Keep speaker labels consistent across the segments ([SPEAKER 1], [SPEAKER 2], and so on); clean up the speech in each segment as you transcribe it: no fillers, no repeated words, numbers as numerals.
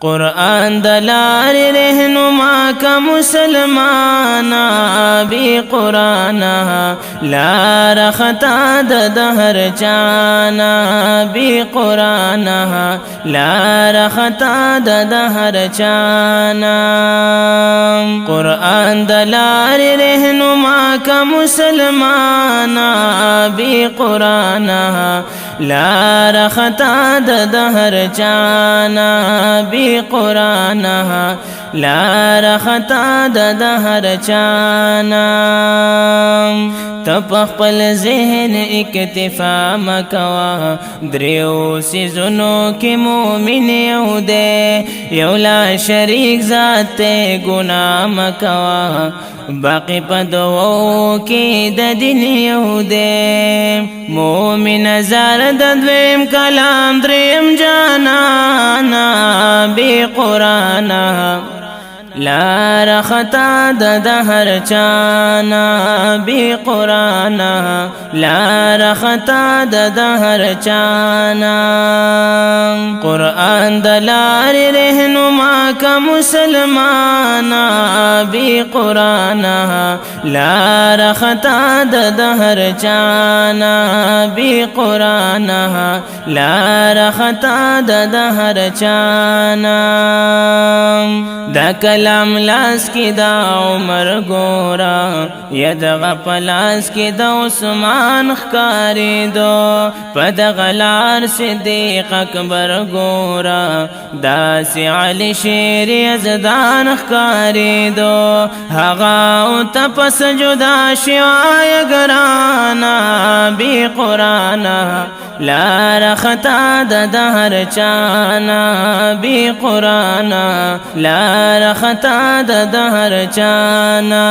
[SPEAKER 1] قرآن دلار رہنما کا مسلمانا بی قرآنا لا رختا دہر جانا بی قرآنا لا رختا دہر جانا قرآن دلار رہنما کا مسلمانا بی قرآنا لا رختا دہر جانا بی قرآنا لا رختا دہر جانا تب خپل ذہن اکتفا مکوا دریو سیزنو کی مومن یو دے یو لا شریک ذات گناہ مکوا باقی پدوو کی دین یو دے مومن زار دویم کلام دریم جانانا بی قرآنا لا رختا دہر جانا بی قرآنا لا رختا دہر جانا قرآن دلار رہنما کا مسلمانا بی قرآنا لا رختا دہر جانا بی قرآنا لا رختا دہر جانا دا کلام لاس کی دا عمر گورا یدغ پلاس کی دا عثمان خکاری دو پد غلار صدیق اکبر گورا دا سی علی شیر یزدان خکاری دو حغاو تپس جدا شیعای گرانا بی قرآنا لا رختا دہر جانا بی قرآنا لا رختا دہر جانا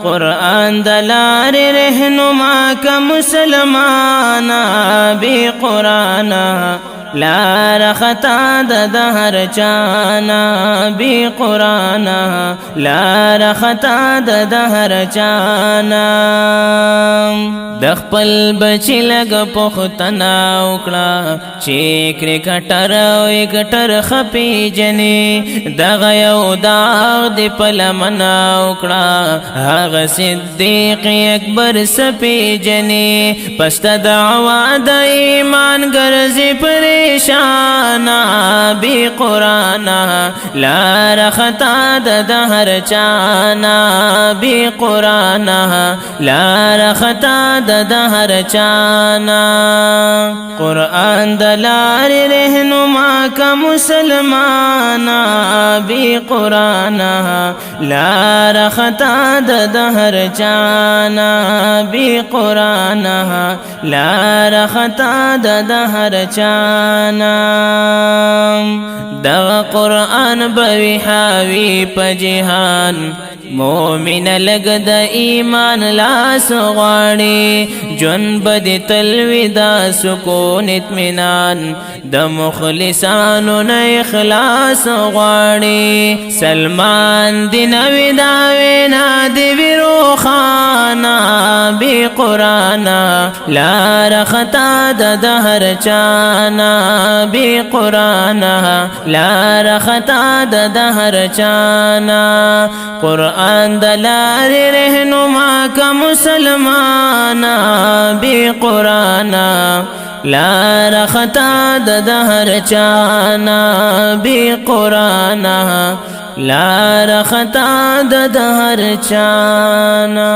[SPEAKER 1] قرآن دلار رہنما کا مسلمانا بی قرآنا لا رختا دہر جانا بی قرآنا لا رختا دہر جانا دخپل بچی لگ پختنا اکڑا چی کرکٹر و اکٹر خپی جنی دغیو داغ دی پلمنا اکڑا حق صدیق اکبر سپی جنی پست دعوی دا ایمان گرزی پریشانا بی قرآنا لا رختا دہر جانا بی قرآنا لا رختا دہر جانا قرآن دلار رہنما کا مسلمانا بی قرآنا لا رختا دہر جانا بی قرآنا لا رختا دہر جانا دا قرآن بوی حاوی پا جہان مومن لگ دا ایمان لاس غاڑی جن بدی تلوی دا سکون اطمینان دا مخلصانو نا اخلاص غاڑی سلمان دی نوی داوینا دی ویرو خانا بی قرآنا لا رختا دہر جانا بی قرآنا لا رختا دہر جانا قرآن دلار رہنما کا مسلمانا بی قرآنا لا رختا دہر جانا بی قرآنا لا رختا دہر جانا